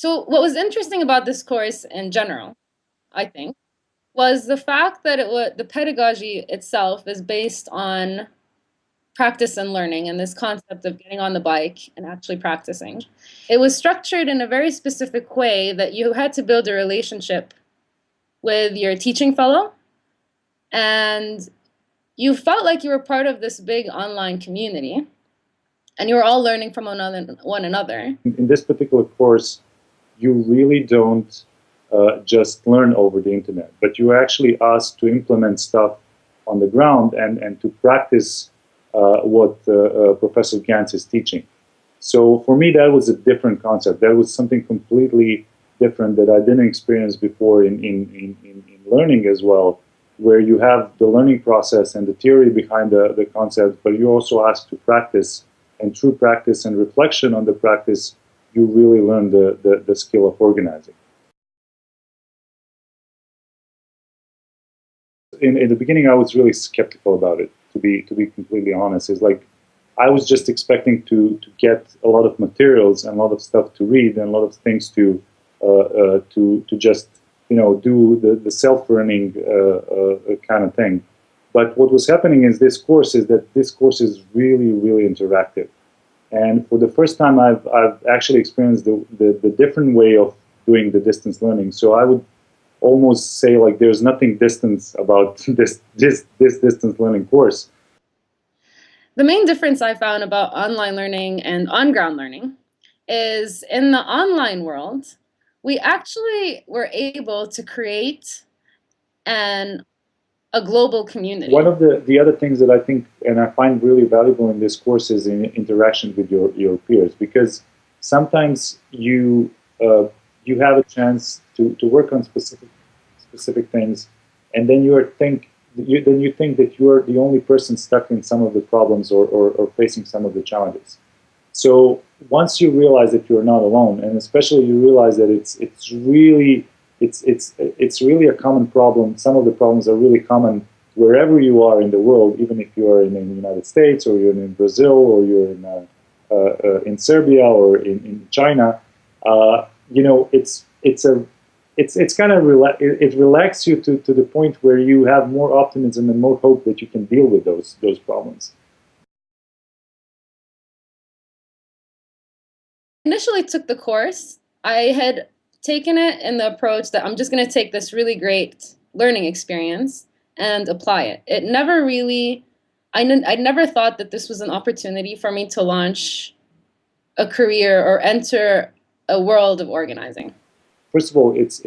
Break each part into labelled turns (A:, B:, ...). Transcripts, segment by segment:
A: So what was interesting about this course in general, I think, was the fact that the pedagogy itself is based on practice and learning and this concept of getting on the bike and actually practicing. It was structured in a very specific way that you had to build a relationship with your teaching fellow, and you felt like you were part of this big online community and you were all learning from one another.
B: In this particular course, you really don't just learn over the internet, but you are actually asked to implement stuff on the ground and to practice what Professor Gantz is teaching. So for me, that was a different concept. That was something completely different that I didn't experience before in learning as well, where you have the learning process and the theory behind the concept, but you're also asked to practice, and through practice and reflection on the practice, you really learn the skill of organizing. In the beginning, I was really skeptical about it, to be completely honest. It's like I was just expecting to get a lot of materials and a lot of stuff to read and a lot of things to just do the self-learning kind of thing. But what was happening is this course is really interactive. And for the first time, I've actually experienced the different way of doing the distance learning. So I would almost say like there's nothing distance about this distance learning course.
A: The main difference I found about online learning and on-ground learning is in the online world, we actually were able to create a global community.
B: One of the other things that I think and I find really valuable in this course is in interaction with your peers, because sometimes you have a chance to work on specific things, and then you think that you are the only person stuck in some of the problems or facing some of the challenges. So once you realize that you're not alone, and especially you realize that it's really a common problem. Some of the problems are really common wherever you are in the world, even if you are in the United States or you're in Brazil or you're in Serbia or in China. It's kind of it relaxes you to the point where you have more optimism and more hope that you can deal with those problems.
A: Initially took the course, I had taken it in the approach that I'm just going to take this really great learning experience and apply it. It never really, I never thought that this was an opportunity for me to launch a career or enter a world of organizing.
B: First of all, it's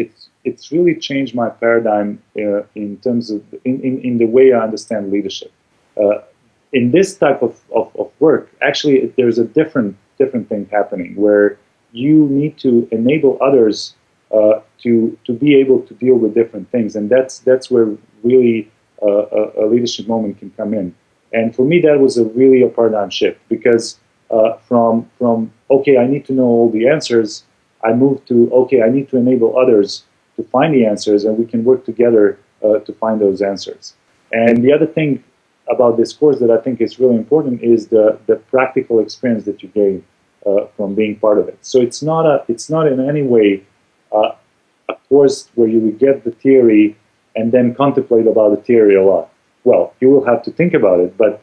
B: really changed my paradigm in terms of in the way I understand leadership. In this type of work, actually, there's a different thing happening where you need to enable others to be able to deal with different things, and that's where really a leadership moment can come in. And for me, that was really a paradigm shift, because from okay, I need to know all the answers, I moved to okay, I need to enable others to find the answers, and we can work together to find those answers. And the other thing about this course that I think is really important is the practical experience that you gain from being part of it. So it's not in any way a course where you will get the theory and then contemplate about the theory a lot. Well, you will have to think about it, but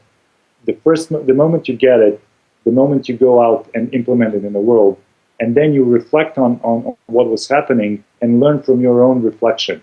B: the moment you get it, the moment you go out and implement it in the world, and then you reflect on what was happening and learn from your own reflection.